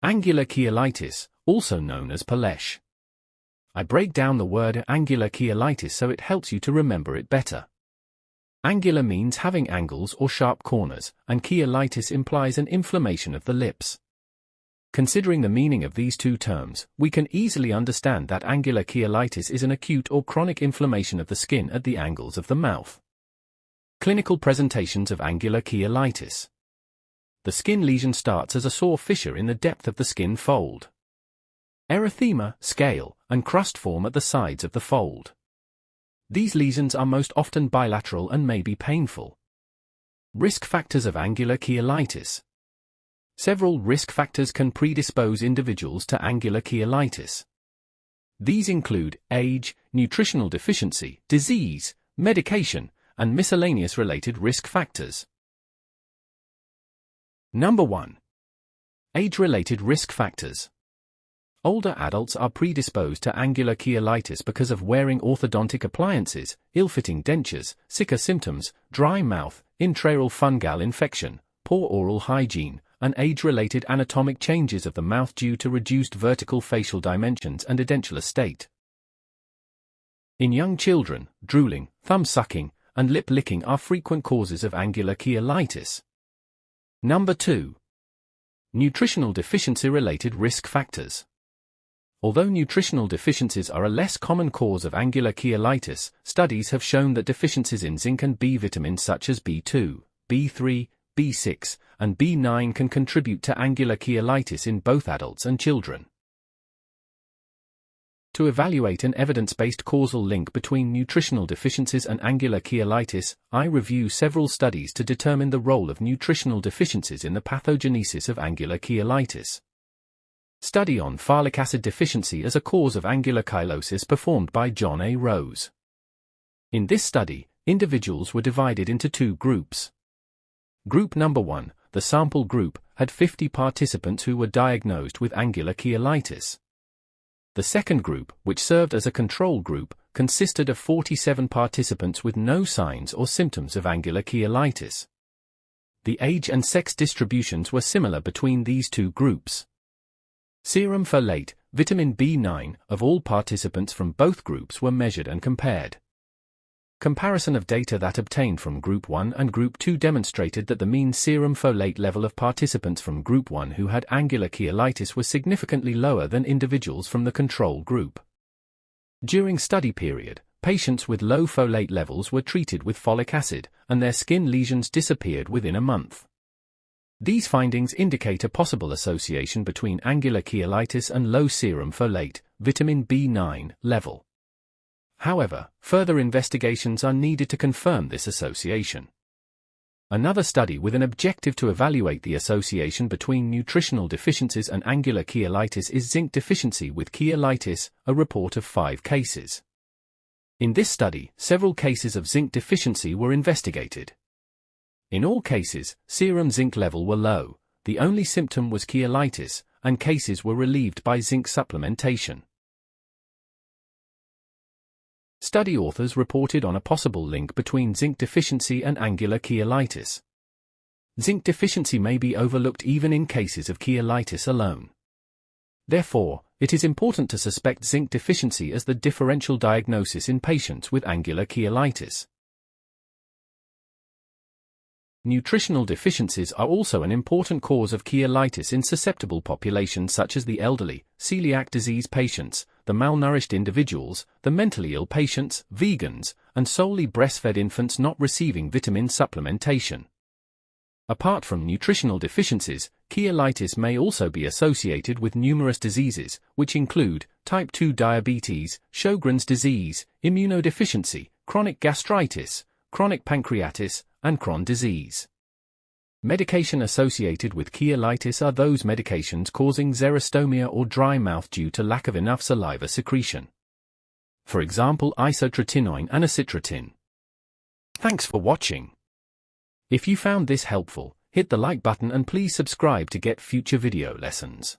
Angular cheilitis, also known as pelesh. I break down the word angular cheilitis so it helps you to remember it better. Angular means having angles or sharp corners, and cheilitis implies an inflammation of the lips. Considering the meaning of these two terms, we can easily understand that angular cheilitis is an acute or chronic inflammation of the skin at the angles of the mouth. Clinical presentations of angular cheilitis. The skin lesion starts as a sore fissure in the depth of the skin fold. Erythema, scale, and crust form at the sides of the fold. These lesions are most often bilateral and may be painful. Risk factors of angular cheilitis. Several risk factors can predispose individuals to angular cheilitis. These include age, nutritional deficiency, disease, medication, and miscellaneous related risk factors. Number 1. Age-related risk factors. Older adults are predisposed to angular cheilitis because of wearing orthodontic appliances, ill-fitting dentures, sicker symptoms, dry mouth, intraoral fungal infection, poor oral hygiene, and age-related anatomic changes of the mouth due to reduced vertical facial dimensions and edentulous state. In young children, drooling, thumb-sucking, and lip-licking are frequent causes of angular cheilitis. Number 2. Nutritional deficiency-related risk factors. Although nutritional deficiencies are a less common cause of angular cheilitis, studies have shown that deficiencies in zinc and B vitamins such as B2, B3, B6, and B9 can contribute to angular cheilitis in both adults and children. To evaluate an evidence-based causal link between nutritional deficiencies and angular cheilitis, I review several studies to determine the role of nutritional deficiencies in the pathogenesis of angular cheilitis. Study on folic acid deficiency as a cause of angular cheilitis performed by John A. Rose. In this study, individuals were divided into two groups. Group number 1, the sample group, had 50 participants who were diagnosed with angular cheilitis. The second group, which served as a control group, consisted of 47 participants with no signs or symptoms of angular cheilitis. The age and sex distributions were similar between these two groups. Serum folate, vitamin B9, of all participants from both groups were measured and compared. Comparison of data that obtained from Group 1 and Group 2 demonstrated that the mean serum folate level of participants from Group 1 who had angular cheilitis was significantly lower than individuals from the control group. During study period, patients with low folate levels were treated with folic acid, and their skin lesions disappeared within a month. These findings indicate a possible association between angular cheilitis and low serum folate, vitamin B9, level. However, further investigations are needed to confirm this association. Another study with an objective to evaluate the association between nutritional deficiencies and angular cheilitis is zinc deficiency with cheilitis, a report of 5 cases. In this study, several cases of zinc deficiency were investigated. In all cases, serum zinc level were low, the only symptom was cheilitis, and cases were relieved by zinc supplementation. Study authors reported on a possible link between zinc deficiency and angular cheilitis. Zinc deficiency may be overlooked even in cases of cheilitis alone. Therefore, it is important to suspect zinc deficiency as the differential diagnosis in patients with angular cheilitis. Nutritional deficiencies are also an important cause of cheilitis in susceptible populations such as the elderly, celiac disease patients, the malnourished individuals, the mentally ill patients, vegans, and solely breastfed infants not receiving vitamin supplementation. Apart from nutritional deficiencies, cheilitis may also be associated with numerous diseases, which include type 2 diabetes, Sjogren's disease, immunodeficiency, chronic gastritis, chronic pancreatitis, and Crohn's disease. Medication associated with cheilitis are those medications causing xerostomia or dry mouth due to lack of enough saliva secretion. For example, isotretinoin and acitretin. Thanks for watching. If you found this helpful, hit the like button and please subscribe to get future video lessons.